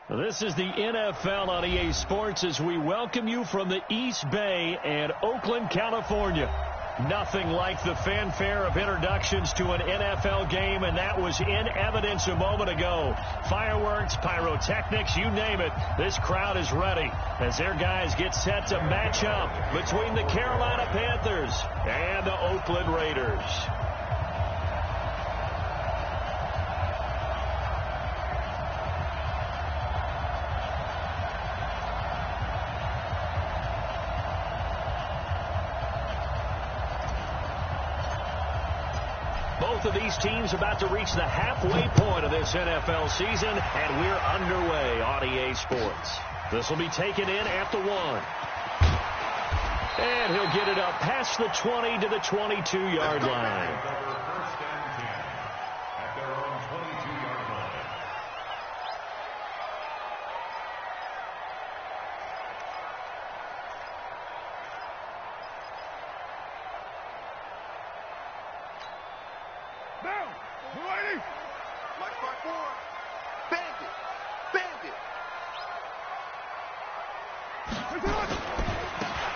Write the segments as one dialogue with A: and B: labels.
A: This is the NFL on EA Sports as we welcome you from the East Bay and Oakland, California. Nothing like the fanfare of introductions to an NFL game, and that was in evidence a moment ago. Fireworks, pyrotechnics, you name it. This crowd is ready as their guys get set to match up between the Carolina Panthers and the Oakland Raiders. Both of these teams about to reach the halfway point of this NFL season, and we're underway on EA Sports. This will be taken in at the 1. And he'll get it up past the 20 to the 22-yard line.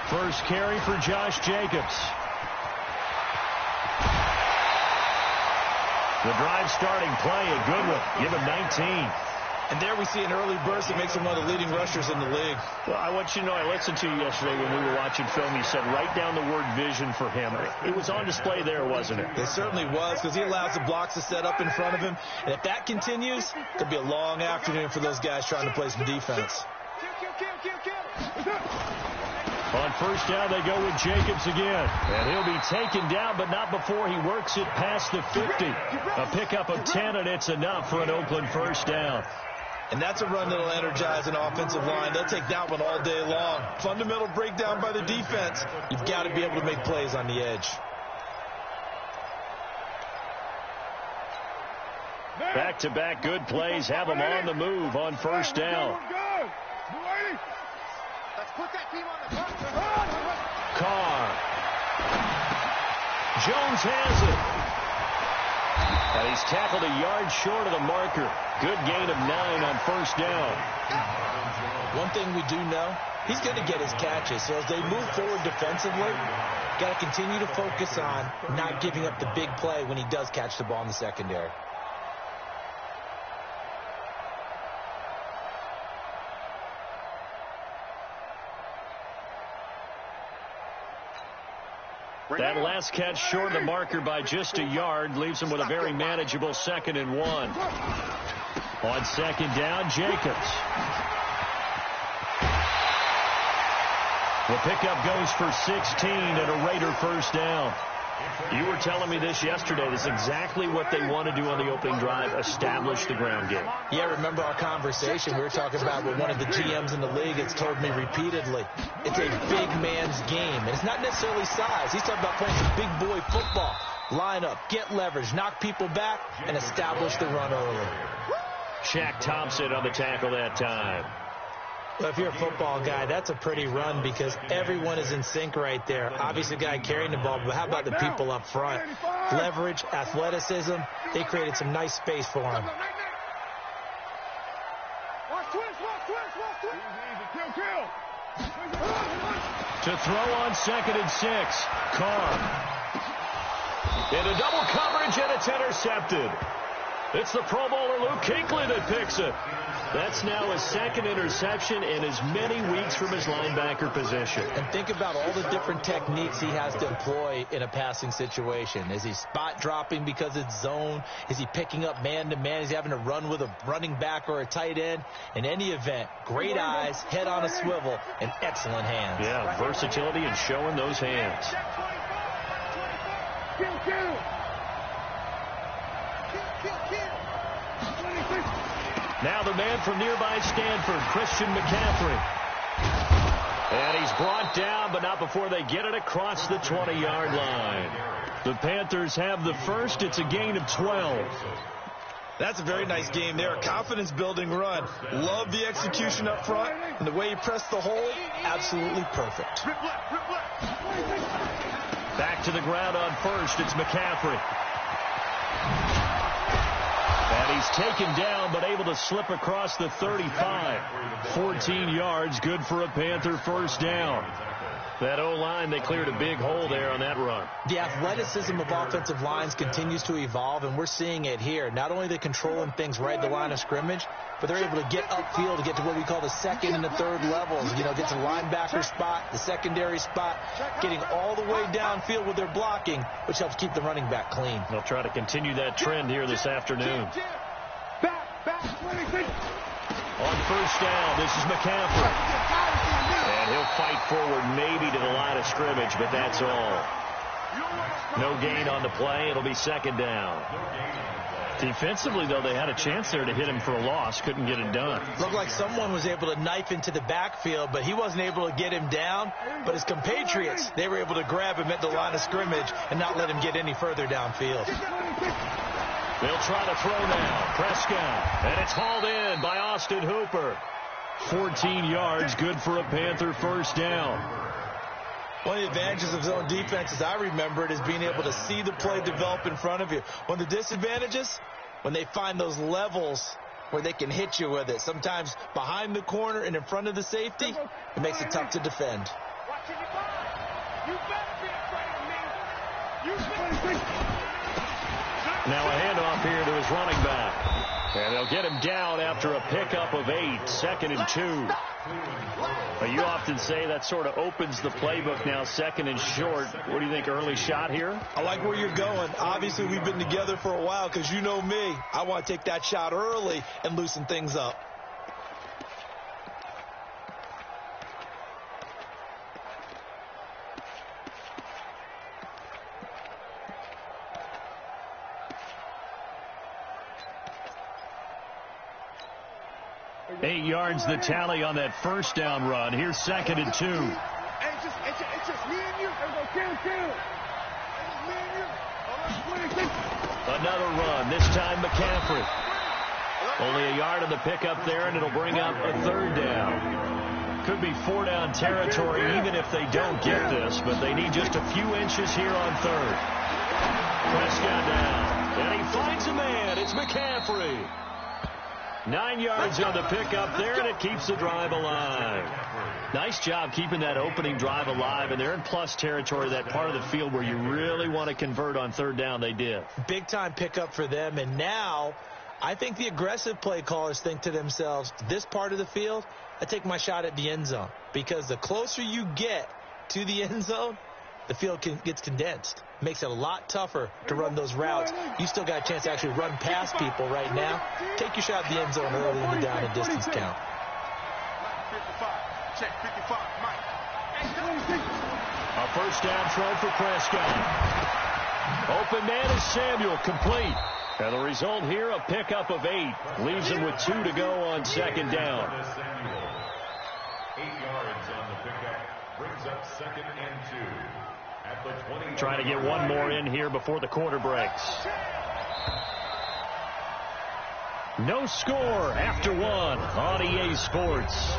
A: First carry for Josh Jacobs. The drive starting play, a good one. Give him 19.
B: And there we see an early burst that makes him one of the leading rushers in the league.
A: Well, I want you to know, I listened to you yesterday when we were watching film. You said write down the word vision for him. It was on display there, wasn't it?
B: It certainly was, because he allows the blocks to set up in front of him. And if that continues, it could be a long afternoon for those guys trying to play some defense.
A: On first down, they go with Jacobs again. And he'll be taken down, but not before he works it past the 50. A pickup of 10, and it's enough for an Oakland first down.
B: And that's a run that'll energize an offensive line. They'll take that one all day long. Fundamental breakdown by the defense. You've got to be able to make plays on the edge.
A: Back-to-back good plays have them on the move on first down. Carr. Jones has it. And he's tackled a yard short of the marker. Good gain of 9 on first down.
B: One thing we do know, he's going to get his catches. So as they move forward defensively, got to continue to focus on not giving up the big play when he does catch the ball in the secondary.
A: That last catch short of the marker by just a yard leaves him with a very manageable 2nd and 1. On second down, Jacobs. The pickup goes for 16 and a Raider first down. You were telling me this yesterday. This is exactly what they want to do on the opening drive, establish the ground game.
B: Yeah, remember our conversation we were talking about with one of the GMs in the league has told me repeatedly, it's a big man's game. And it's not necessarily size. He's talking about playing some big boy football. Line up, get leverage, knock people back, and establish the run early.
A: Shaq Thompson on the tackle that time.
B: Well, if you're a football guy, that's a pretty run because everyone is in sync right there. Obviously, the guy carrying the ball, but how about the people up front? Leverage, athleticism, they created some nice space for him.
A: To throw on 2nd and 6, Carr. Into double coverage, and it's intercepted. It's the Pro Bowler Luke Kuechly that picks it. That's now his 2nd interception in as many weeks from his linebacker position.
B: And think about all the different techniques he has to employ in a passing situation. Is he spot dropping because it's zone? Is he picking up man-to-man? Is he having to run with a running back or a tight end? In any event, great eyes, head on a swivel, and excellent hands.
A: Yeah, versatility and showing those hands. Now the man from nearby Stanford, Christian McCaffrey. And he's brought down, but not before they get it across the 20-yard line. The Panthers have the first. It's a gain of 12.
B: That's a very nice game there. A confidence-building run. Love the execution up front. And the way he pressed the hole, absolutely perfect.
A: Back to the ground on first. It's McCaffrey. And he's taken down, but able to slip across the 35. 14 yards, good for a Panther first down. That O-line, they cleared a big hole there on that run.
B: The athleticism of offensive lines continues to evolve, and we're seeing it here. Not only are they controlling things right at the line of scrimmage, but they're able to get upfield to get to what we call the second and the third levels. You know, get to the linebacker spot, the secondary spot, getting all the way downfield with their blocking, which helps keep the running back clean.
A: They'll try to continue that trend here this afternoon. On first down, this is McCaffrey. And he'll fight forward maybe to the line of scrimmage, but that's all. No gain on the play. It'll be second down. Defensively, though, they had a chance there to hit him for a loss. Couldn't get it done.
B: Looked like someone was able to knife into the backfield, but he wasn't able to get him down. But his compatriots, they were able to grab him at the line of scrimmage and not let him get any further downfield.
A: They'll try to throw now. Prescott. And it's hauled in by Austin Hooper. 14 yards, good for a Panther first down.
B: One of the advantages of zone defense, as I remember it, is being able to see the play develop in front of you. One of the disadvantages, when they find those levels where they can hit you with it, sometimes behind the corner and in front of the safety, it makes it tough to defend.
A: Now a handoff here to his running back. And they'll get him down after a pickup of 8, 2nd and 2. But you often say that sort of opens the playbook now, 2nd and short. What do you think, early shot here?
B: I like where you're going. Obviously, we've been together for a while because you know me. I want to take that shot early and loosen things up.
A: Eight yards the tally on that first down run. Here's 2nd and 2.
C: It's just me and you.
A: Another run, this time McCaffrey. Only a yard on the pickup there, and it'll bring up a 3rd down. Could be 4-down territory even if they don't get this, but they need just a few inches here on 3rd. Prescott down, and he finds a man. It's McCaffrey. 9 yards on the pickup there, and it keeps the drive alive. Nice job keeping that opening drive alive, and they're in plus territory, that part of the field where you really want to convert on 3rd down. They did.
B: Big-time pickup for them, and now I think the aggressive play callers think to themselves, this part of the field, I take my shot at the end zone, because the closer you get to the end zone, the field gets condensed. Makes it a lot tougher to run those routes. You still got a chance to actually run past people right now. Take your shot at the end zone early in the down and distance count.
A: A first down throw for Prescott. Open man is Samuel, complete. And the result here, a pickup of 8. Leaves him with 2 to go on 2nd down.
D: 8 yards on the pickup. Brings up 2nd and 2.
A: Trying to get one more in here before the quarter breaks. No score after 1 on EA Sports.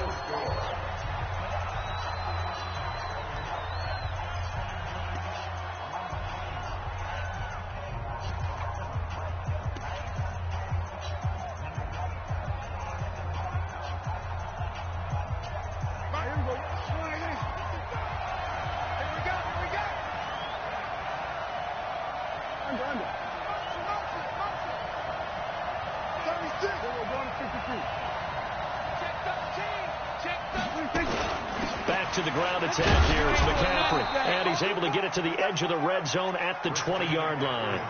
A: Back to the ground attack here. It's McCaffrey. And he's able to get it to the edge of the red zone at the 20-yard line.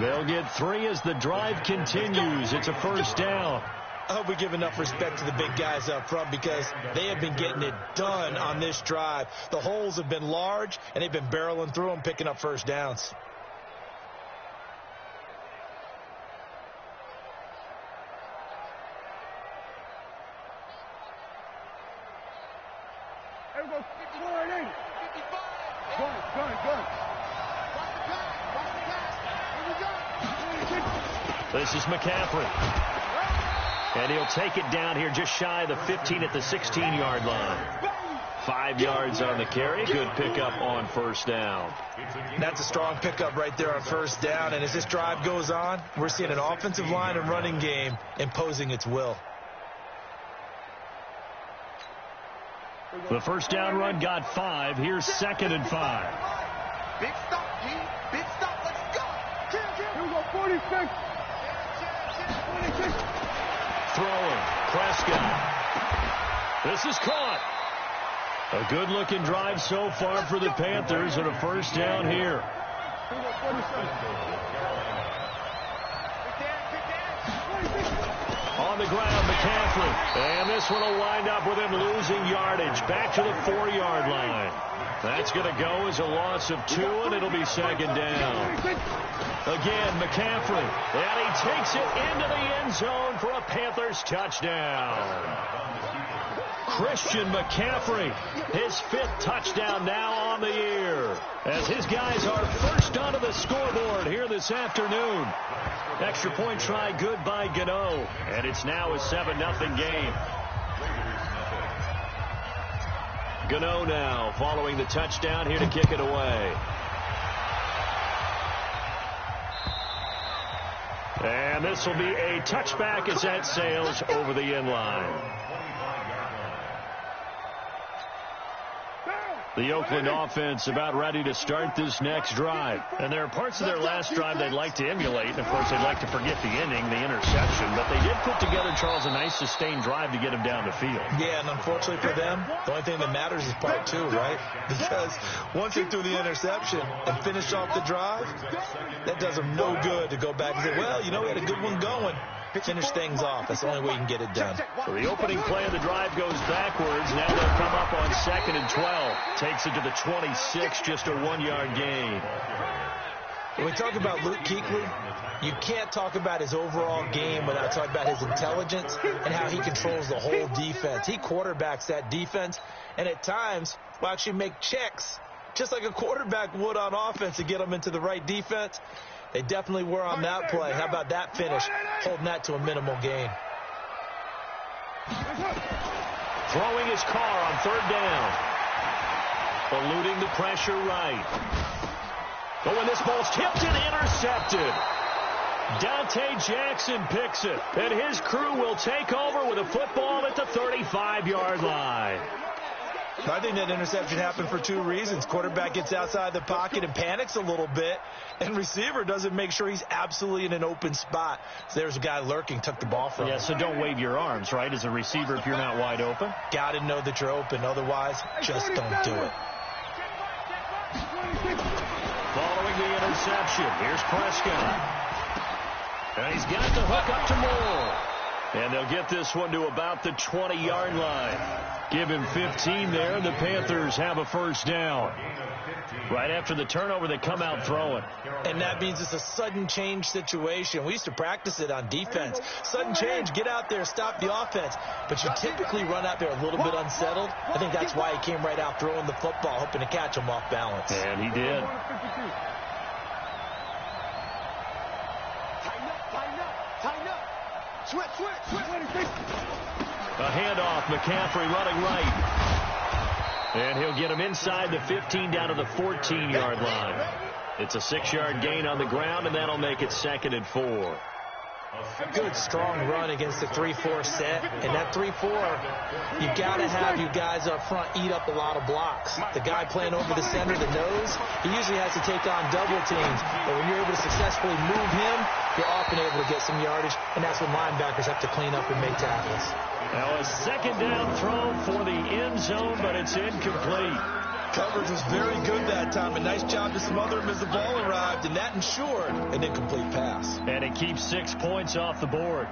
A: They'll get 3 as the drive continues. It's a first down.
B: I hope we give enough respect to the big guys up front because they have been getting it done on this drive. The holes have been large, and they've been barreling through them, picking up first downs.
A: This is McCaffrey. And he'll take it down here just shy of the 15 at the 16-yard line. 5 yards on the carry. Good pickup on first down.
B: That's a strong pickup right there on first down. And as this drive goes on, we're seeing an offensive line and running game imposing its will.
A: The first down run got 5. Here's 2nd and 5.
C: Big stop, G. Big stop. Let's go. Here we go, 46. 46.
A: Throwing. Prescott. This is caught. A good-looking drive so far for the Panthers and a first down here. On the ground, McCaffrey. And this one will wind up with him losing yardage. Back to the 4-yard line. That's going to go as a loss of 2, and it'll be 2nd down. Again, McCaffrey. And he takes it into the end zone for a Panthers touchdown. Christian McCaffrey, his 5th touchdown now on the year, as his guys are first onto the scoreboard here this afternoon. Extra point try good by Gano, and it's now a 7-0 game. Gano now following the touchdown here to kick it away. And this will be a touchback as that sails over the end line. The Oakland offense about ready to start this next drive. And there are parts of their last drive they'd like to emulate. And, of course, they'd like to forget the inning, the interception. But they did put together, Charles, a nice sustained drive to get him down the field.
B: Yeah, and unfortunately for them, the only thing that matters is part 2, right? Because once they threw the interception and finished off the drive, that does them no good to go back and say, well, you know, we had a good one going. Finish things off. That's the only way you can get it done.
A: So the opening play of the drive goes backwards. Now they'll come up on 2nd and 12. Takes it to the 26, just a 1-yard gain.
B: When we talk about Luke Kuechly, you can't talk about his overall game without talking about his intelligence and how he controls the whole defense. He quarterbacks that defense, and at times will actually make checks, just like a quarterback would on offense, to get them into the right defense. They definitely were on that play. How about that finish? Holding that to a minimal gain.
A: Throwing his car on 3rd down. Eluding the pressure right. But when this ball's tipped and intercepted, Dante Jackson picks it. And his crew will take over with a football at the 35-yard line.
B: I think that interception happened for 2 reasons. Quarterback gets outside the pocket and panics a little bit, and receiver doesn't make sure he's absolutely in an open spot. So there's a guy lurking, took the ball from him.
A: Yeah, so don't wave your arms, right, as a receiver if you're not wide open.
B: Got to know that you're open. Otherwise, just don't do it.
A: Following the interception, here's Prescott. And he's got the hook up to Moore. And they'll get this one to about the 20-yard line. Give him 15 there, and the Panthers have a first down. Right after the turnover, they come out throwing.
B: And that means it's a sudden change situation. We used to practice it on defense. Sudden change, get out there, stop the offense. But you typically run out there a little bit unsettled. I think that's why he came right out throwing the football, hoping to catch him off balance.
A: And he did.
C: Tighten up. Switch.
A: A handoff, McCaffrey running right. And he'll get him inside the 15 down to the 14-yard line. It's a 6-yard gain on the ground, and that'll make it 2nd and 4.
B: Good, strong run against the 3-4 set. And that 3-4, you got to have you guys up front eat up a lot of blocks. The guy playing over the center, the nose, he usually has to take on double teams. But when you're able to successfully move him, you're often able to get some yardage, and that's when linebackers have to clean up and make tackles.
A: Now a 2nd down throw for the end zone, but it's incomplete.
B: Coverage was very good that time. A nice job to smother him as the ball arrived, and that ensured an incomplete pass.
A: And it keeps 6 points off the board.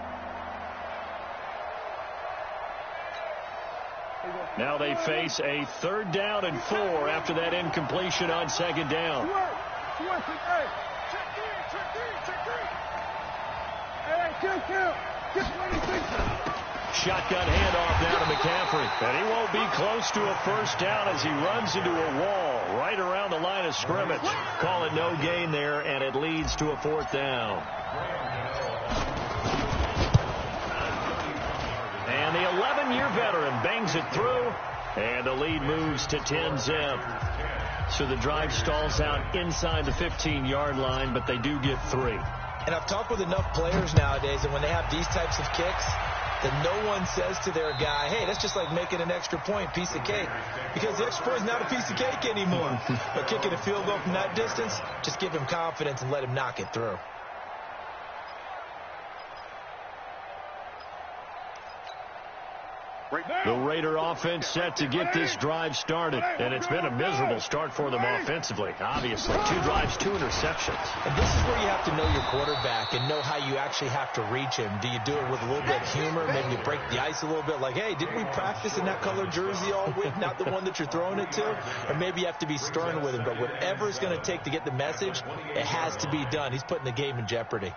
A: Now they face a 3rd down and 4 after that incompletion on 2nd down. Shotgun handoff now to McCaffrey. And he won't be close to a first down as he runs into a wall right around the line of scrimmage. Call it no gain there, and it leads to a 4th down. And the 11-year veteran bangs it through And the lead moves to 10-zip. So the drive stalls out inside the 15-yard line, but they do get 3.
B: And I've talked with enough players nowadays, and when they have these types of kicks, that no one says to their guy, hey, that's just like making an extra point, piece of cake. Because the extra point is not a piece of cake anymore. But kicking a field goal from that distance, just give him confidence and let him knock it through.
A: The Raider offense set to get this drive started. And it's been a miserable start for them offensively, obviously. 2 drives, 2 interceptions.
B: And this is where you have to know your quarterback and know how you actually have to reach him. Do you do it with a little bit of humor? Maybe you break the ice a little bit like, hey, didn't we practice in that color jersey all week, not the one that you're throwing it to? Or maybe you have to be stern with him. But whatever it's going to take to get the message, it has to be done. He's putting the game in jeopardy.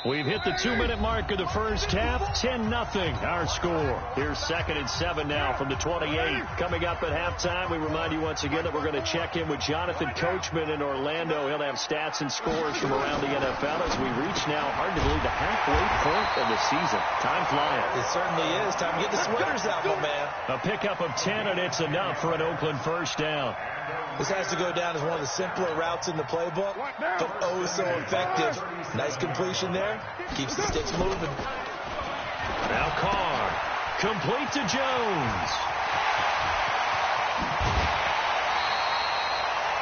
A: We've hit the 2-minute mark of the first half. 10-0 our score. Here's 2nd and 7 now from the 28. Coming up at halftime, we remind you once again that we're going to check in with Jonathan Coachman in Orlando. He'll have stats and scores from around the NFL as we reach now, hard to believe, the halfway point of the season. Time flying.
B: It certainly is. Time to get the sweaters out, my man.
A: A pickup of 10, and it's enough for an Oakland first down.
B: This has to go down as one of the simpler routes in the playbook, but oh so effective. Nice completion there. Keeps the sticks moving.
A: Now Carr. Complete to Jones.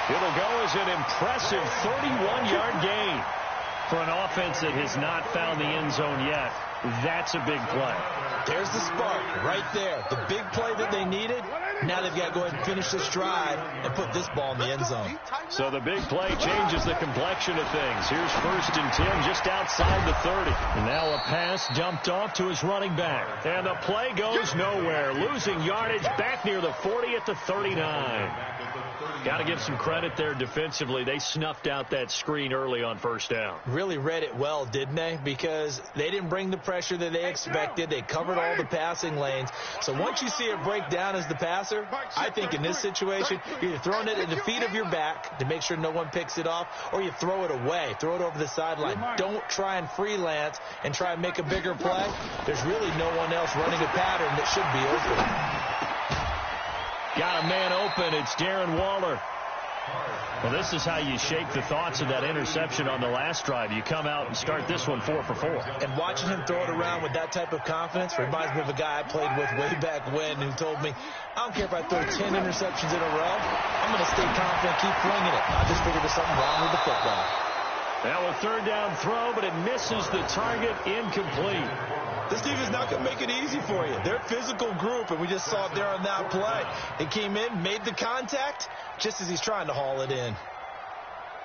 A: It'll go as an impressive 31-yard gain. For an offense that has not found the end zone yet, that's a big play.
B: There's the spark right there. The big play that they needed. Now they've got to go ahead and finish this drive and put this ball in the end zone.
A: So the big play changes the complexion of things. Here's 1st and 10 just outside the 30. And now a pass dumped off to his running back. And the play goes nowhere. Losing yardage back near the 40 at the 39. Got to give some credit there defensively. They snuffed out that screen early on 1st down.
B: Really read it well, didn't they? Because they didn't bring the pressure that they expected. They covered all the passing lanes. So once you see it break down as the passer, I think in this situation, you're either throwing it at the feet of your back to make sure no one picks it off, or you throw it away. Throw it over the sideline. Don't try and freelance and try and make a bigger play. There's really no one else running a pattern that should be open.
A: Got a man open. It's Darren Waller. Well, this is how you shake the thoughts of that interception on the last drive. You come out and start this one 4 for 4.
B: And watching him throw it around with that type of confidence reminds me of a guy I played with way back when who told me, I don't care if I throw 10 interceptions in a row. I'm going to stay confident, keep flinging it. I just figured there's something wrong with the football.
A: Now a 3rd down throw, but it misses the target, incomplete.
B: This defense is not going to make it easy for you. They're a physical group, and we just saw it there on that play. He came in, made the contact, just as he's trying to haul it in.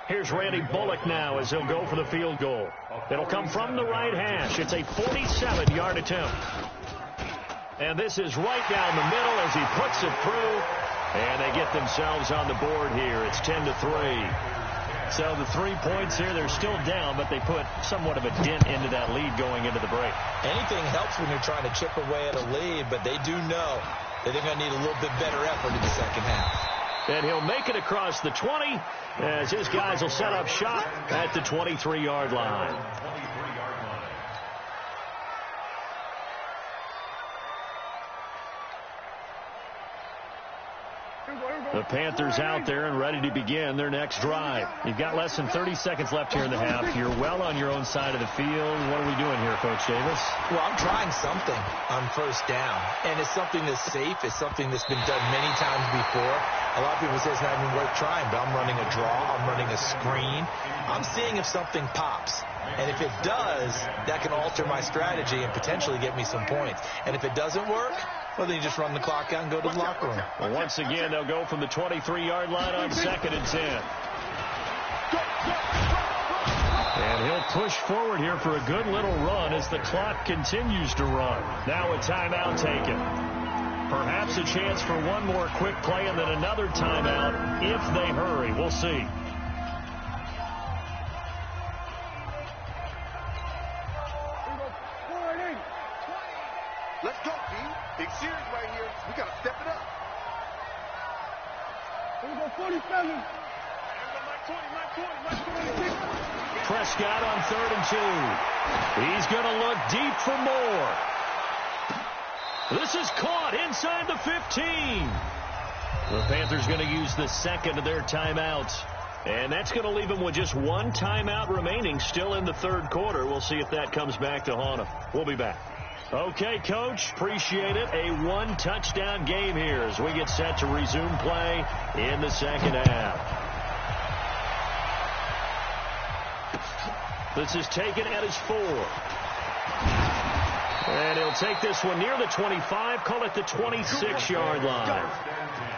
A: Here's Randy Bullock now as he'll go for the field goal. It'll come from the right hash. It's a 47-yard attempt. And this is right down the middle as he puts it through. And they get themselves on the board here. It's 10-3. So the 3 points here, they're still down, but they put somewhat of a dent into that lead going into the break.
B: Anything helps when you're trying to chip away at a lead, but they do know that they're going to need a little bit better effort in the second half.
A: And he'll make it across the 20 as his guys will set up shop at the 23-yard line. The Panthers out there and ready to begin their next drive. You've got less than 30 seconds left here in the half. You're well on your own side of the field. What are we doing here, Coach Davis?
B: Well, I'm trying something on 1st down, and it's something that's safe. It's something that's been done many times before. A lot of people say it's not even worth trying, but I'm running a draw. I'm running a screen. I'm seeing if something pops. And if it does, that can alter my strategy and potentially get me some points. And if it doesn't work, well, then you just run the clock out and go to the locker room.
A: Well, once again, they'll go from the 23-yard line on 2nd and 10. And he'll push forward here for a good little run as the clock continues to run. Now a timeout taken. Perhaps a chance for one more quick play and then another timeout if they hurry. We'll see.
C: Let's go, team. Big series right here. We got to step it up.
A: Prescott on 3rd and 2. He's going to look deep for more. This is caught inside the 15. The Panthers going to use the second of their timeouts. And that's going to leave them with just one timeout remaining still in the third quarter. We'll see if that comes back to haunt them. We'll be back. Okay, Coach, appreciate it. A one-touchdown game here as we get set to resume play in the second half. This is taken at his 4. And he'll take this one near the 25, call it the 26-yard line.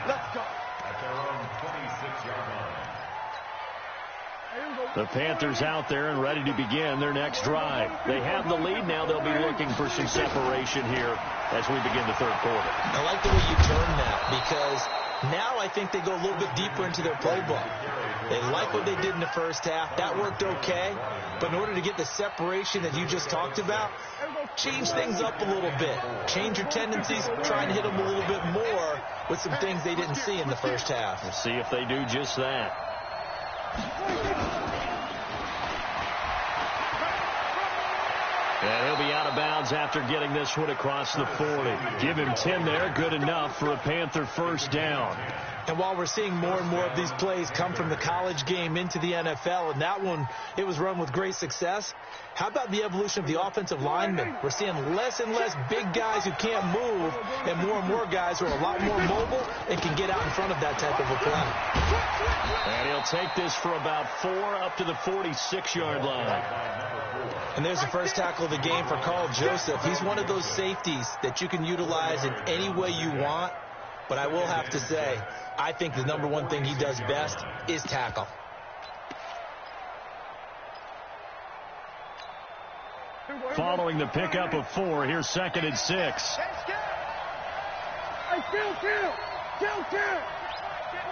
C: Let's go.
D: At their own 26-yard line.
A: The Panthers out there and ready to begin their next drive. They have the lead now. They'll be looking for some separation here as we begin the third quarter.
B: I like the way you turn that because now I think they go a little bit deeper into their playbook. They like what they did in the first half. That worked okay. But in order to get the separation that you just talked about, change things up a little bit. Change your tendencies. Try and hit them a little bit more with some things they didn't see in the first half.
A: We'll see if they do just that. And he'll be out of bounds after getting this one across the 40. Give him 10 there. Good enough for a Panther first down.
B: And while we're seeing more and more of these plays come from the college game into the NFL, and that one, it was run with great success, how about the evolution of the offensive linemen? We're seeing less and less big guys who can't move and more guys who are a lot more mobile and can get out in front of that type of a play.
A: And he'll take this for about 4 up to the 46-yard line.
B: And there's the first tackle of the game for Carl Joseph. He's one of those safeties that you can utilize in any way you want. But I will have to say, I think the number one thing he does best is tackle.
A: Following the pickup of 4, here's 2nd and 6.
C: Hey, kill.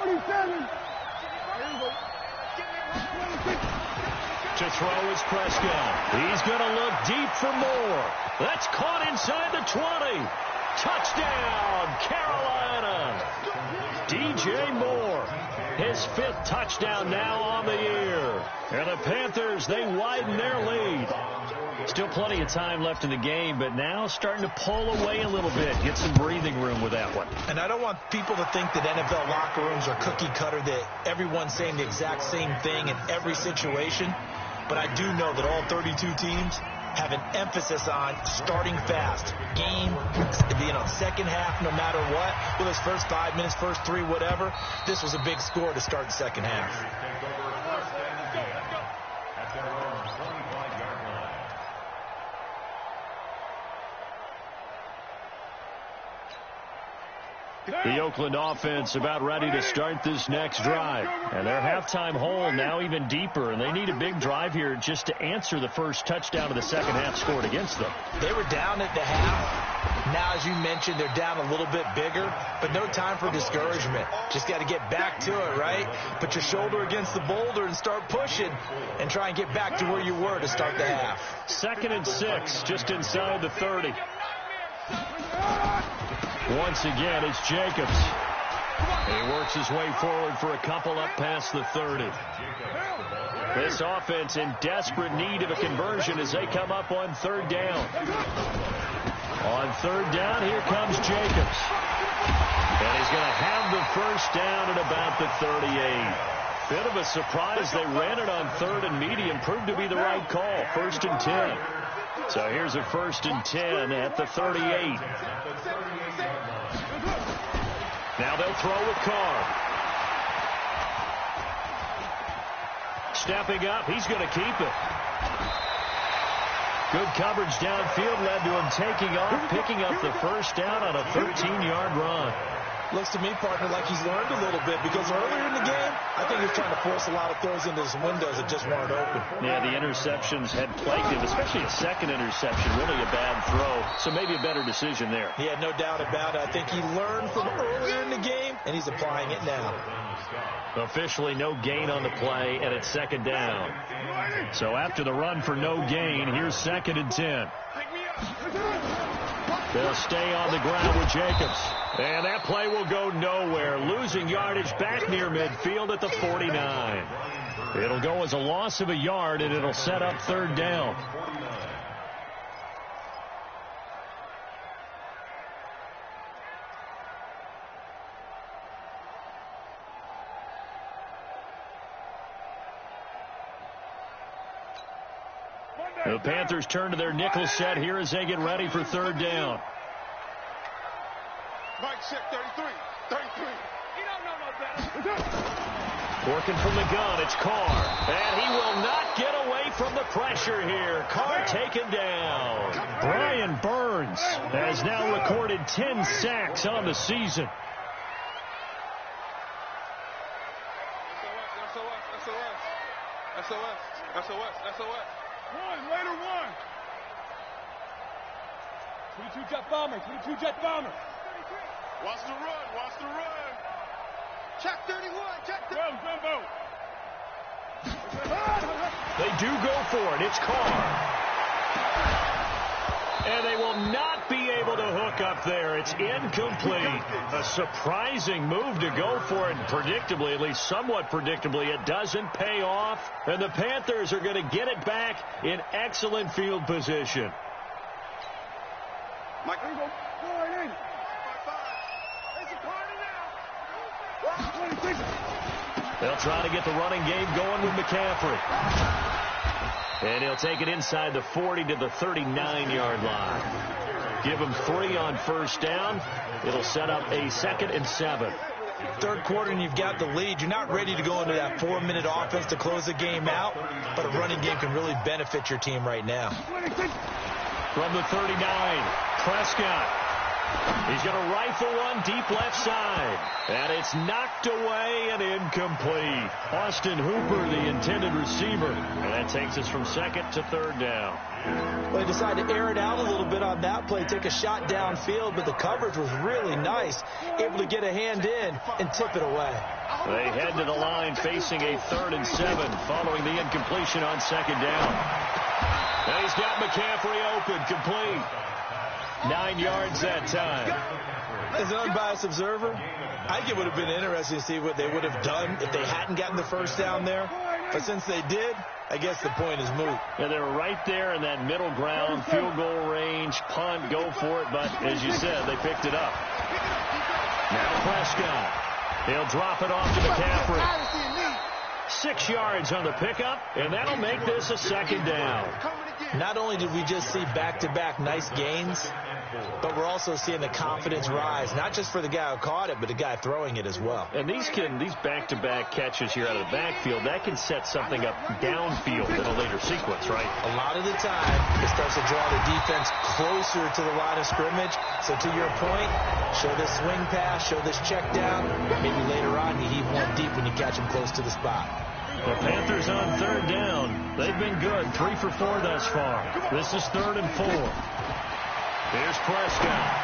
C: 47.
A: To throw is Prescott. He's going to look deep for more. That's caught inside the 20. Touchdown, Carolina. DJ Moore, his 5th touchdown now on the year. And the Panthers, they widen their lead. Still plenty of time left in the game, but now starting to pull away a little bit. Get some breathing room with that one.
B: And I don't want people to think that NFL locker rooms are cookie cutter, that everyone's saying the exact same thing in every situation. But I do know that all 32 teams have an emphasis on starting fast. Game, second half, no matter what. Whether it's first 5 minutes, first 3, whatever. This was a big score to start the second half.
D: At their own 25-yard line.
A: The Oakland offense about ready to start this next drive. And their halftime hole now even deeper. And they need a big drive here just to answer the first touchdown of the second half scored against them.
B: They were down at the half. Now, as you mentioned, they're down a little bit bigger. But no time for discouragement. Just got to get back to it, right? Put your shoulder against the boulder and start pushing. And try and get back to where you were to start the half.
A: 2nd and 6, just inside the 30. Once again, it's Jacobs. He works his way forward for a couple up past the 30. This offense in desperate need of a conversion as they come up on 3rd down. On 3rd down, here comes Jacobs. And he's going to have the first down at about the 38. Bit of a surprise. They ran it on 3rd and medium. Proved to be the right call. 1st and 10. So here's a 1st and 10 at the 38. Now they'll throw with Carr. Stepping up, he's going to keep it. Good coverage downfield led to him taking off, picking up the first down on a 13-yard run.
B: Looks to me, partner, like he's learned a little bit because earlier in the game, I think he was trying to force a lot of throws into some windows that just weren't open.
A: Yeah, the interceptions had plagued him, especially a second interception. Really a bad throw, so maybe a better decision there.
B: Yeah, no doubt about it. I think he learned from earlier in the game, and he's applying it now.
A: Officially no gain on the play, and it's 2nd down. So after the run for no gain, here's 2nd and 10. They'll stay on the ground with Jacobs. And that play will go nowhere. Losing yardage back near midfield at the 49. It'll go as a loss of a yard, and it'll set up third down. The Panthers turn to their nickel set here as they get ready for third down.
C: Mike, check 33. 33. You don't know no better.
A: Working from the gun, it's Carr. And he will not get away from the pressure here. Carr taken down. Brian Burns has now recorded 10 sacks on the season.
C: SOS. One, later one. 22 jet bomber. Watch the run. Check 31, check 31.
A: They do go for it. It's Carr. And they will not be able to hook up there. It's incomplete. A surprising move to go for it. And predictably, at least somewhat predictably, it doesn't pay off. And the Panthers are going to get it back in excellent field position.
C: Mike, there you go.
A: They'll try to get the running game going with McCaffrey. And he'll take it inside the 40 to the 39-yard line. Give him 3 on first down. It'll set up a 2nd and 7.
B: Third quarter and you've got the lead. You're not ready to go into that 4-minute offense to close the game out, but a running game can really benefit your team right now.
A: From the 39, Prescott. He's going to rifle one deep left side. And it's knocked away and incomplete. Austin Hooper, the intended receiver. And that takes us from 2nd to 3rd down.
B: Well, they decided to air it out a little bit on that play, take a shot downfield, but the coverage was really nice. Able to get a hand in and tip it away.
A: They head to the line facing a 3rd and 7 following the incompletion on 2nd down. And he's got McCaffrey open, complete. 9 yards that time.
B: As an unbiased observer, I think it would have been interesting to see what they would have done if they hadn't gotten the first down there. But since they did, I guess the point is moot.
A: Yeah, they were right there in that middle ground, field goal range, punt, go for it. But as you said, they picked it up. Now Prescott. He'll drop it off to McCaffrey. 6 yards on the pickup, and that'll make this a 2nd down.
B: Not only did we just see back-to-back nice gains, but we're also seeing the confidence rise, not just for the guy who caught it, but the guy throwing it as well.
A: And these back-to-back catches here out of the backfield, that can set something up downfield in a later sequence, right?
B: A lot of the time, it starts to draw the defense closer to the line of scrimmage. So to your point, show this swing pass, show this check down. Maybe later on you heave one deep when you catch him close to the spot.
A: The Panthers on 3rd down. They've been good, 3 for 4 thus far. This is 3rd and 4. Here's Prescott.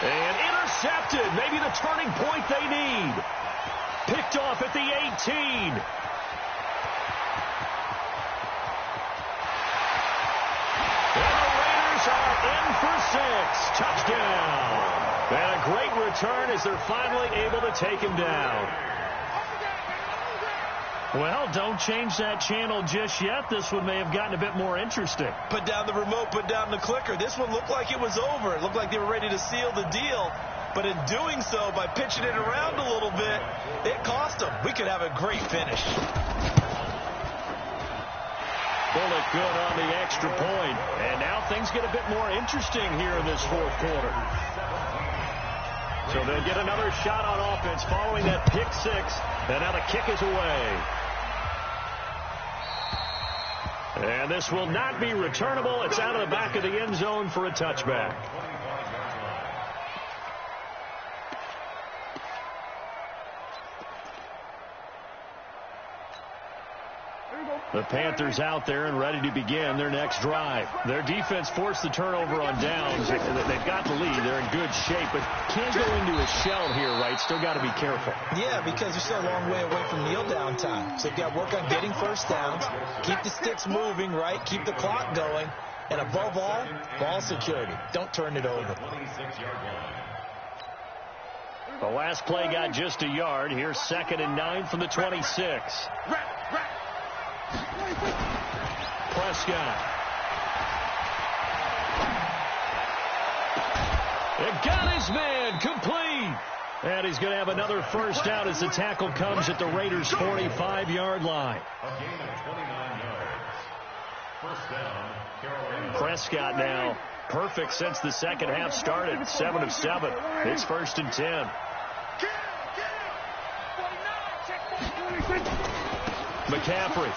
A: And intercepted. Maybe the turning point they need. Picked off at the 18. And the Raiders are in for 6. Touchdown. And a great return as they're finally able to take him down. Well, don't change that channel just yet. This one may have gotten a bit more interesting.
B: Put down the remote, put down the clicker. This one looked like it was over. It looked like they were ready to seal the deal. But in doing so, by pitching it around a little bit, it cost them. We could have a great finish.
A: Bullet good on the extra point. And now things get a bit more interesting here in this 4th quarter. So they'll get another shot on offense following that pick 6. And now the kick is away. And this will not be returnable. It's out of the back of the end zone for a touchback. The Panthers out there and ready to begin their next drive. Their defense forced the turnover on downs. They've got the lead. They're in good shape, but can't go into a shell here, right? Still got to be careful.
B: Yeah, because you're still a long way away from kneel down time. So you've got to work on getting first downs, keep the sticks moving, right? Keep the clock going, and above all, ball security. Don't turn it over.
A: The last play got just a yard. Here's 2nd and 9 from the 26. Prescott. It got his man complete. And he's going to have another first down as the tackle comes at the Raiders' 45-yard line.
D: A gain of 29 yards. First down, Carolina.
A: Prescott now perfect since the second half started. 7 of 7. It's 1st and 10. McCaffrey.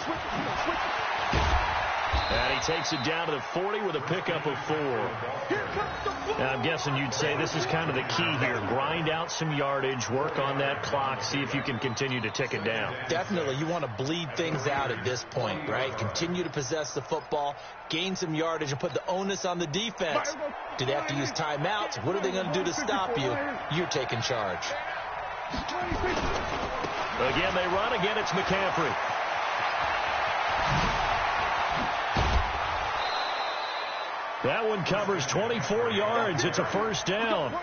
A: And he takes it down to the 40 with a pickup of 4. Now, I'm guessing you'd say this is kind of the key here. Grind out some yardage, work on that clock, see if you can continue to tick it down.
B: Definitely. You want to bleed things out at this point, right? Continue to possess the football, gain some yardage, and put the onus on the defense. Do they have to use timeouts? What are they going to do to stop you? You're taking charge.
A: Again, they run. Again, it's McCaffrey. That one covers 24 yards. It's a first down.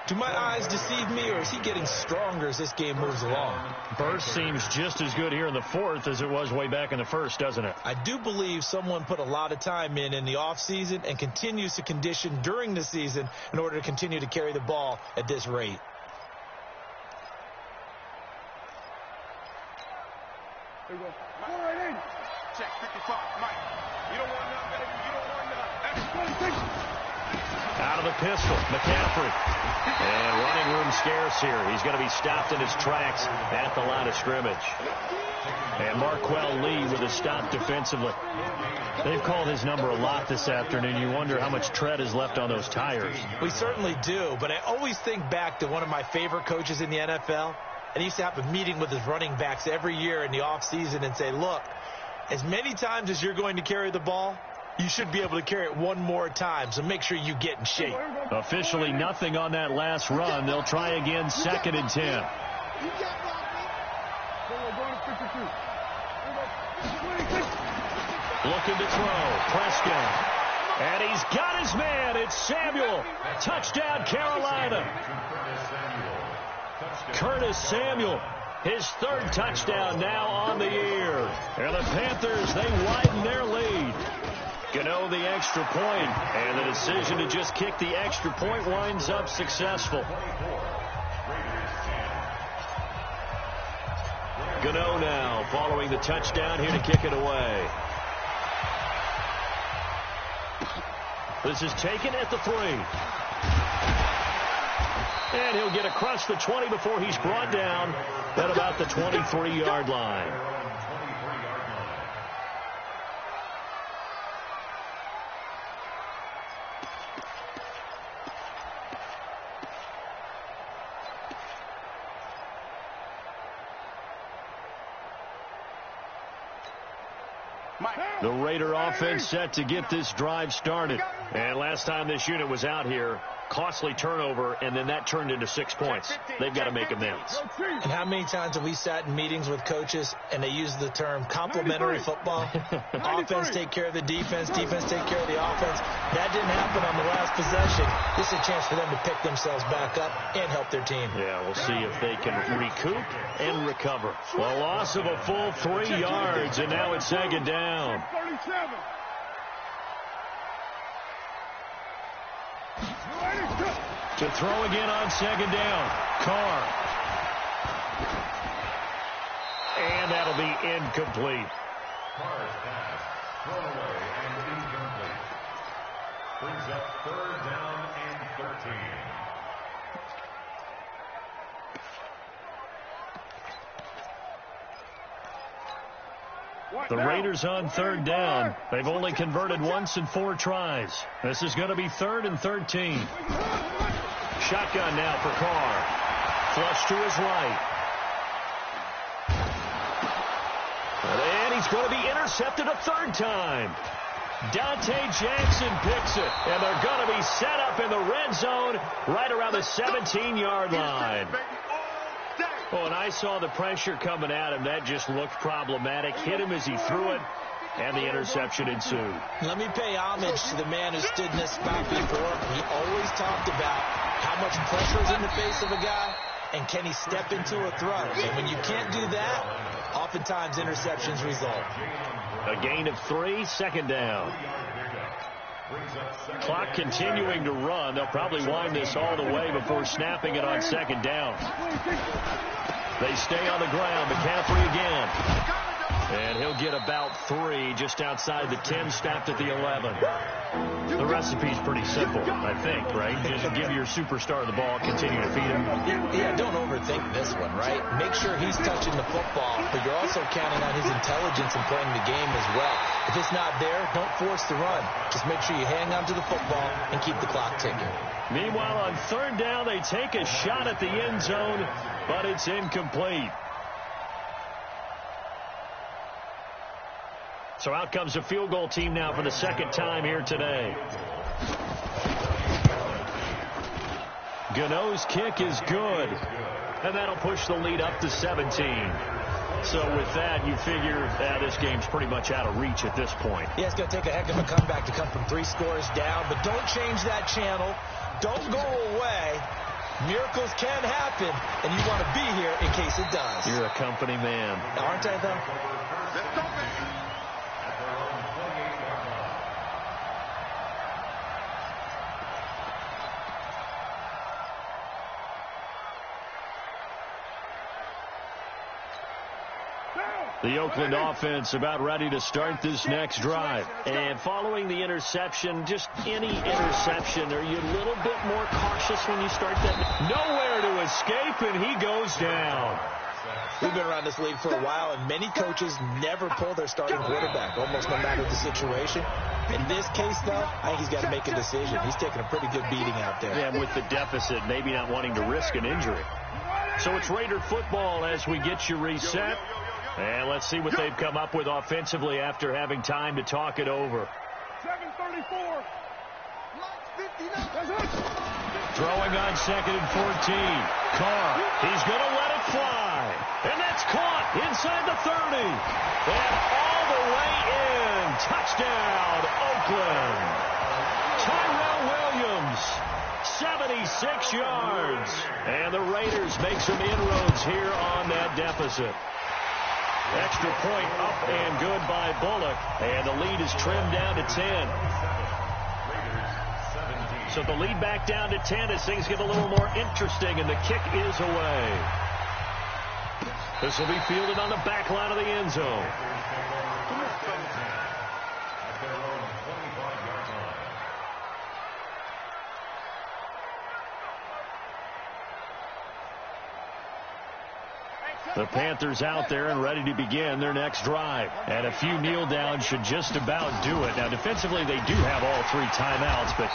B: Do my eyes deceive me, or is he getting stronger as this game moves along?
A: Burst seems just as good here in the 4th as it was way back in the 1st, doesn't it?
B: I do believe someone put a lot of time in the offseason and continues to condition during the season in order to continue to carry the ball at this rate.
C: There you go. Check 55. Mike. You don't want none, baby. You don't want none.
A: Out of the pistol, McCaffrey. And running room scarce here. He's going to be stopped in his tracks at the line of scrimmage. And Marquell Lee with a stop defensively. They've called his number a lot this afternoon. You wonder how much tread is left on those tires.
B: We certainly do, but I always think back to one of my favorite coaches in the NFL. And he used to have a meeting with his running backs every year in the offseason and say, look, as many times as you're going to carry the ball, you should be able to carry it one more time, so make sure you get in shape.
A: Officially nothing on that last run. They'll try again, 2nd and 10. Looking to throw, Prescott. And he's got his man. It's Samuel. Touchdown, Carolina. Curtis Samuel, his 3rd touchdown now on the year. And the Panthers, they widen their lead. Gano the extra point, and the decision to just kick the extra point winds up successful. Gano now following the touchdown here to kick it away. This is taken at the 3. And he'll get across the 20 before he's brought down at about the 23-yard line. The Raider offense set to get this drive started. And last time this unit was out here, costly turnover, and then that turned into 6 points. They've got to make amends.
B: And how many times have we sat in meetings with coaches and they use the term complementary football? Offense take care of the defense, defense take care of the offense. That didn't happen on the last possession. This is a chance for them to pick themselves back up and help their team.
A: Yeah, we'll see if they can recoup and recover. A loss of a full 3 yards, and now it's 2nd down. To throw again on 2nd down. Carr. And that'll be incomplete.
D: Carr's pass, thrown away and incomplete. Brings up 3rd down and 13.
A: The Raiders on 3rd down. They've only converted once in 4 tries. This is going to be 3rd and 13. Shotgun now for Carr. Flush to his right. And he's going to be intercepted a 3rd time. Dante Jackson picks it. And they're going to be set up in the red zone right around the 17-yard line. Oh, and I saw the pressure coming at him. That just looked problematic. Hit him as he threw it, and the interception ensued.
B: Let me pay homage to the man who stood in this spot before. He always talked about how much pressure is in the face of a guy, and can he step into a throw. And when you can't do that, Oftentimes, interceptions result.
A: A gain of 3, second down. Clock continuing to run. They'll probably wind this all the way before snapping it on second down. They stay on the ground. McCaffrey again. And he'll get about 3 just outside the 10, stopped at the 11. The recipe's pretty simple, I think, right? Just give your superstar the ball, continue to feed him.
B: Yeah, don't overthink this one, right? Make sure he's touching the football, but you're also counting on his intelligence in playing the game as well. If it's not there, don't force the run. Just make sure you hang on to the football and keep the clock ticking.
A: Meanwhile, on third down, they take a shot at the end zone, but it's incomplete. So out comes a field goal team now for the second time here today. Gano's kick is good, and that'll push the lead up to 17. So with that, you figure this game's pretty much out of reach at this point.
B: Yeah, it's going to take a heck of a comeback to come from 3 scores down, but don't change that channel. Don't go away. Miracles can happen, and you want to be here in case it does.
A: You're a company man.
B: Aren't I, though?
C: Let's go, baby.
A: The Oakland offense about ready to start this next drive. And following the interception, just any interception, are you a little bit more cautious when you start that? Nowhere to escape, and he goes down.
B: We've been around this league for a while, and many coaches never pull their starting quarterback, almost no matter the situation. In this case, though, I think he's got to make a decision. He's taking a pretty good beating out there.
A: Yeah, with the deficit, maybe not wanting to risk an injury. So it's Raider football as we get you reset. And let's see what they've come up with offensively after having time to talk it over.
C: 7:34.
A: Throwing on 2nd and 14. Carr, he's going to let it fly. And that's caught inside the 30. And all the way in. Touchdown, Oakland. Tyrell Williams, 76 yards. And the Raiders make some inroads here on that deficit. Extra point up and good by Bullock. And the lead is trimmed down to 10. So the lead back down to 10 as things get a little more interesting, and the kick is away. This will be fielded on the back line of the end zone. The Panthers out there and ready to begin their next drive. And a few kneel downs should just about do it. Now, defensively, they do have all 3 timeouts, but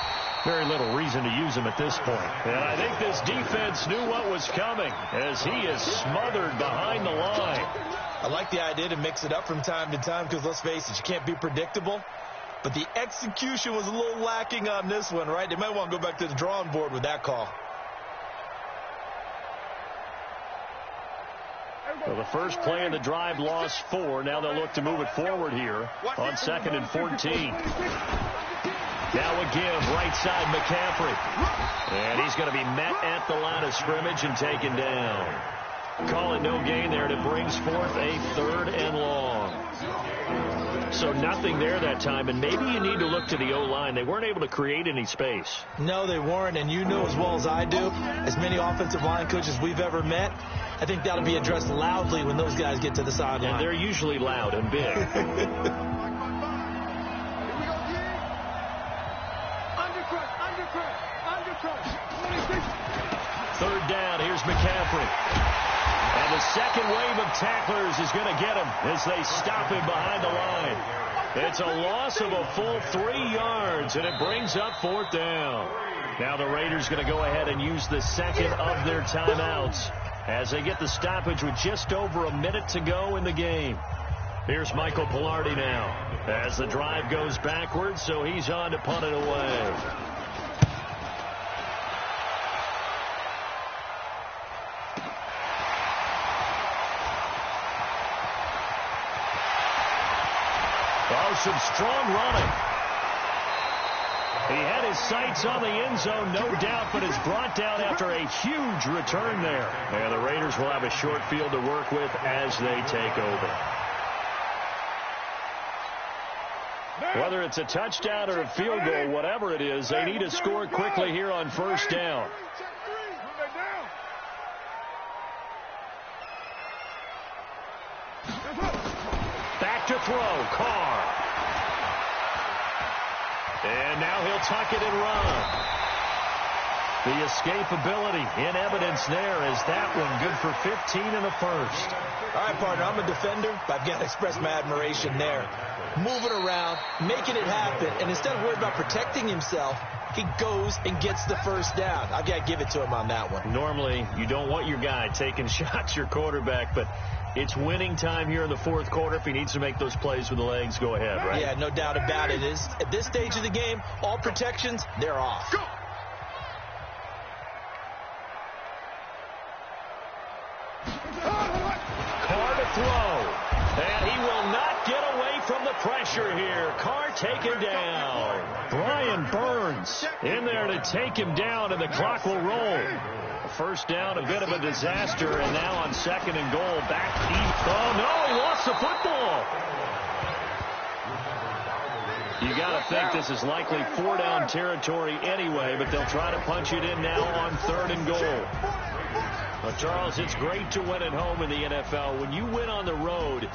A: very little reason to use them at this point. And I think this defense knew what was coming as he is smothered behind the line.
B: I like the idea to mix it up from time to time because, let's face it, you can't be predictable. But the execution was a little lacking on this one, right? They might want to go back to the drawing board with that call.
A: So the first play of the drive lost 4. Now they'll look to move it forward here on 2nd and 14. Now a give, right side McCaffrey. And he's going to be met at the line of scrimmage and taken down. Call it no gain there, and it brings forth a 3rd and long. So nothing there that time, and maybe you need to look to the O-line. They weren't able to create any space.
B: No, they weren't, and you know as well as I do, as many offensive line coaches we've ever met, I think that'll be addressed loudly when those guys get to the sideline.
A: And they're usually loud and big. Third down, here's McCaffrey. And the second wave of tacklers is going to get him as they stop him behind the line. It's a loss of a full 3 yards, and it brings up 4th down. Now the Raiders going to go ahead and use the second of their timeouts as they get the stoppage with just over a minute to go in the game. Here's Michael Pilardi now as the drive goes backwards, so he's on to punt it away. Oh, some strong running. He had his sights on the end zone, no doubt, but is brought down after a huge return there. And the Raiders will have a short field to work with as they take over. Whether it's a touchdown or a field goal, whatever it is, they need to score quickly here on first down. Back to throw, Carr. And now he'll tuck it and run. The escapability in evidence there as that one good for 15 and a first.
B: All right, partner, I'm a defender, but I've got to express my admiration there. Moving around, making it happen, and instead of worried about protecting himself, he goes and gets the first down. I've got to give it to him on that one.
A: Normally, you don't want your guy taking shots, your quarterback, but it's winning time here in the fourth quarter. If he needs to make those plays with the legs, go ahead, right?
B: Yeah, no doubt about it. At this stage of the game, all protections, they're off. Go.
A: Carr to throw. And he will not get away from the pressure here. Carr taken down. Brian Burns in there to take him down, and the clock will roll. First down, a bit of a disaster, and now on second and goal, back deep. Oh, no, he lost the football. You got to think this is likely four-down territory anyway, but they'll try to punch it in now on third and goal. Well, Charles, it's great to win at home in the NFL. When you win on the road,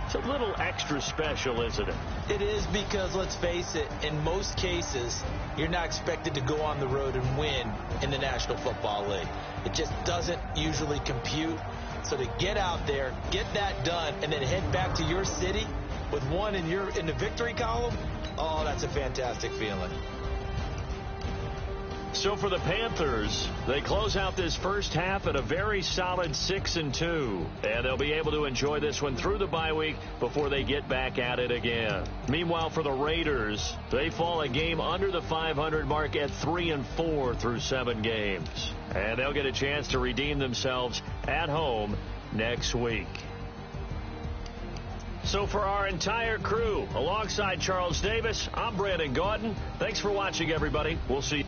A: it's a little extra special, isn't it?
B: It is, because, let's face it, in most cases, you're not expected to go on the road and win in the National Football League. It just doesn't usually compute. So to get out there, get that done, and then head back to your city with one in the victory column, oh, that's a fantastic feeling.
A: So for the Panthers, they close out this first half at a very solid 6-2. And they'll be able to enjoy this one through the bye week before they get back at it again. Meanwhile, for the Raiders, they fall a game under the 500 mark at 3-4 through 7 games. And they'll get a chance to redeem themselves at home next week. So for our entire crew, alongside Charles Davis, I'm Brandon Gaudin. Thanks for watching, everybody. We'll see you.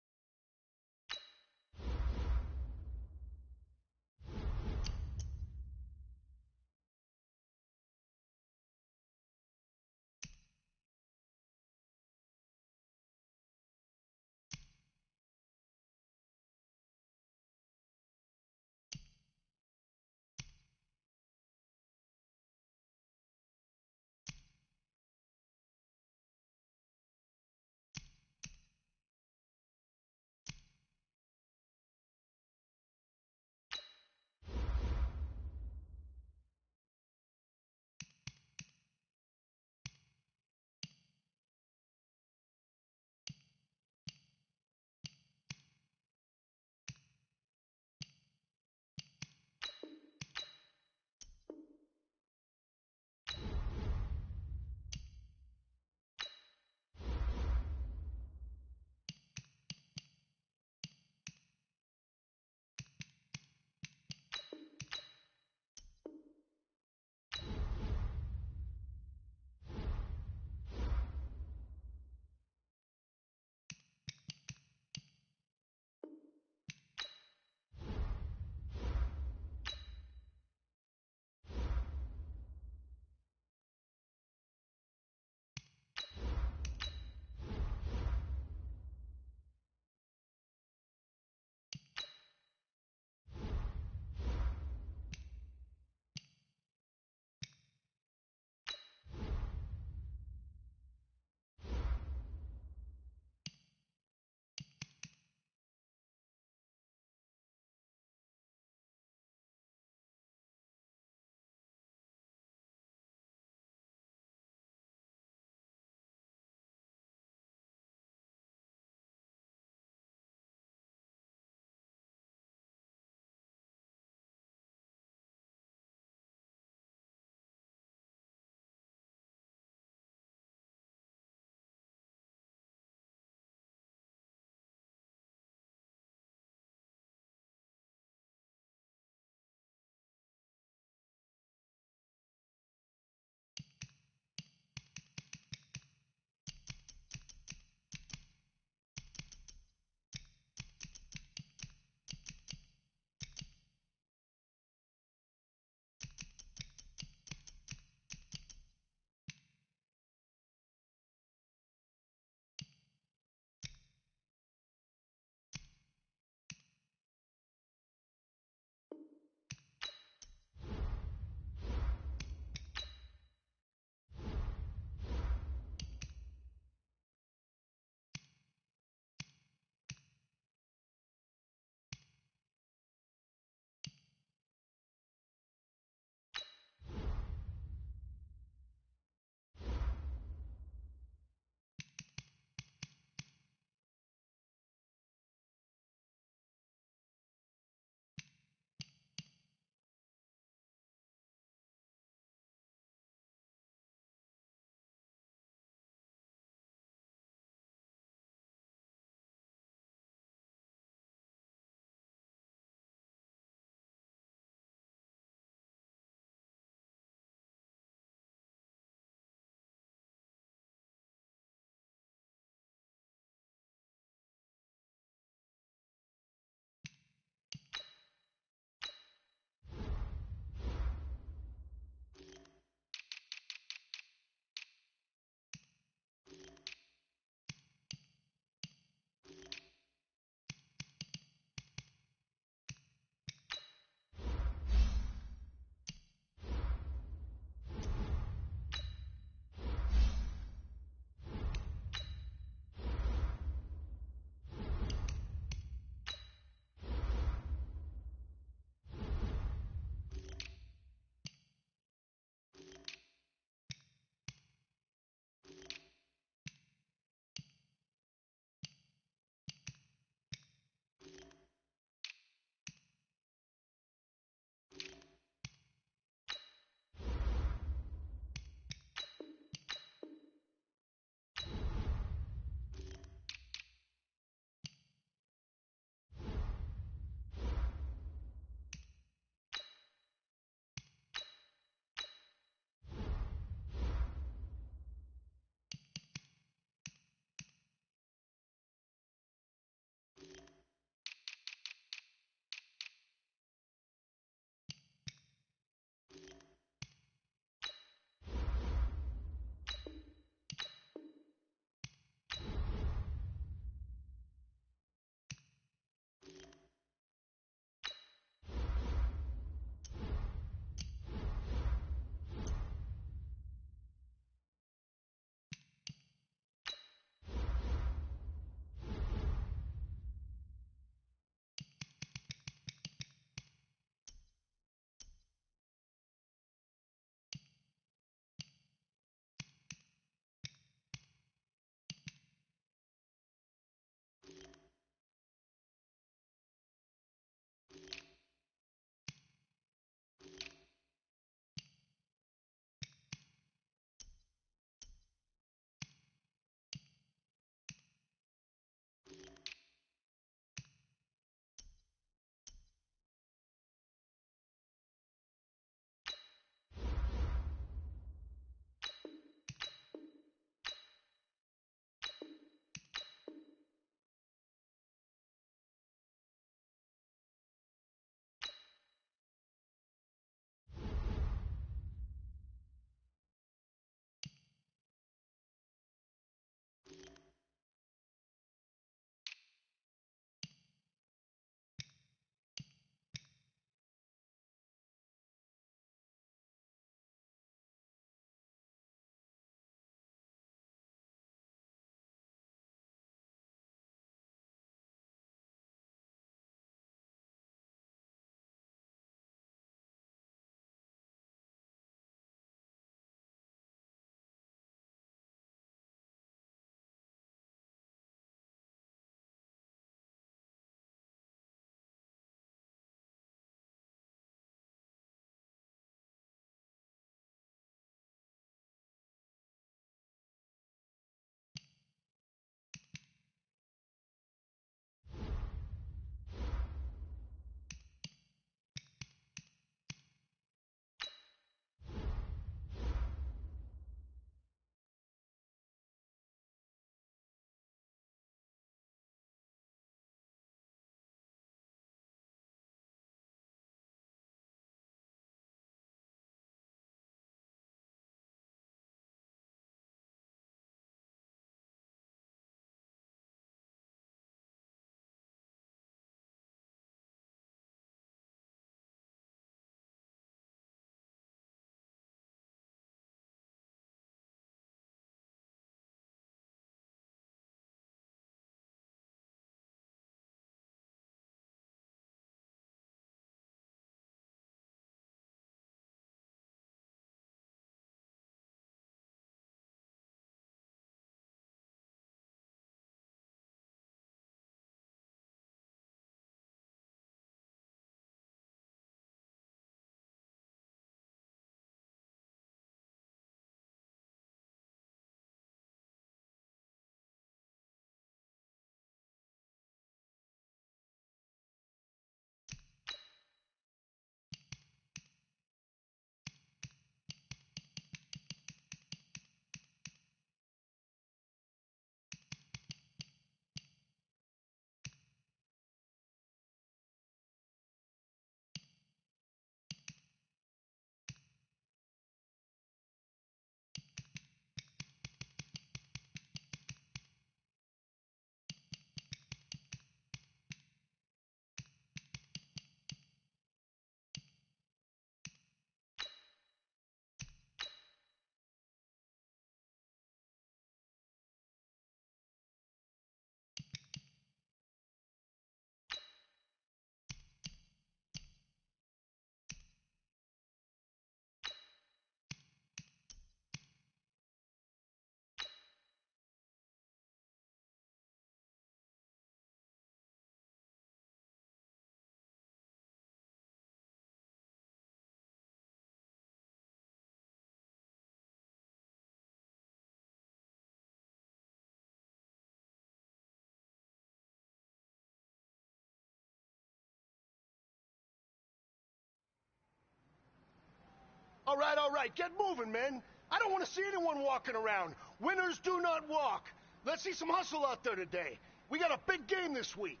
E: All right. Get moving, man. I don't want to see anyone walking around. Winners do not walk. Let's see some hustle out there today. We got a big game this week.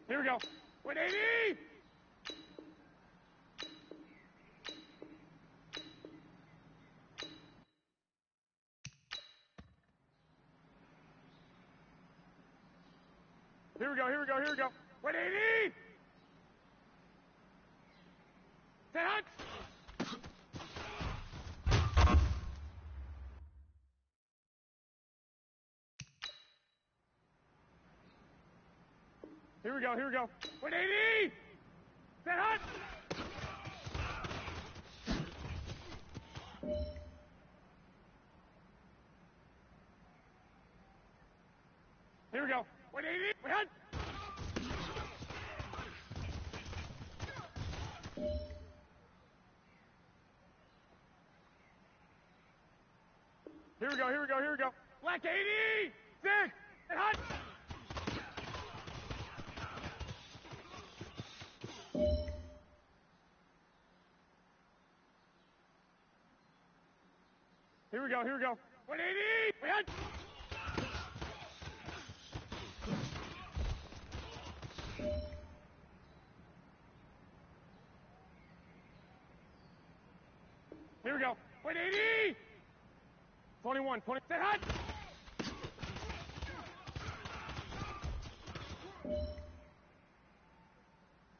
C: Here we go. 180! Here we go. 180! Set hot! Here we go. 180! Set hot! Here we go. 180! Wait, hot! Here we go. Black 80! 6! And hot! Here we go. 180! Wait, hot! Here we go. 180! 21, 20, set hot!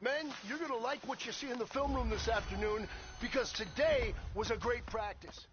E: Men, you're going to like what you see in the film room this afternoon because today was a great practice.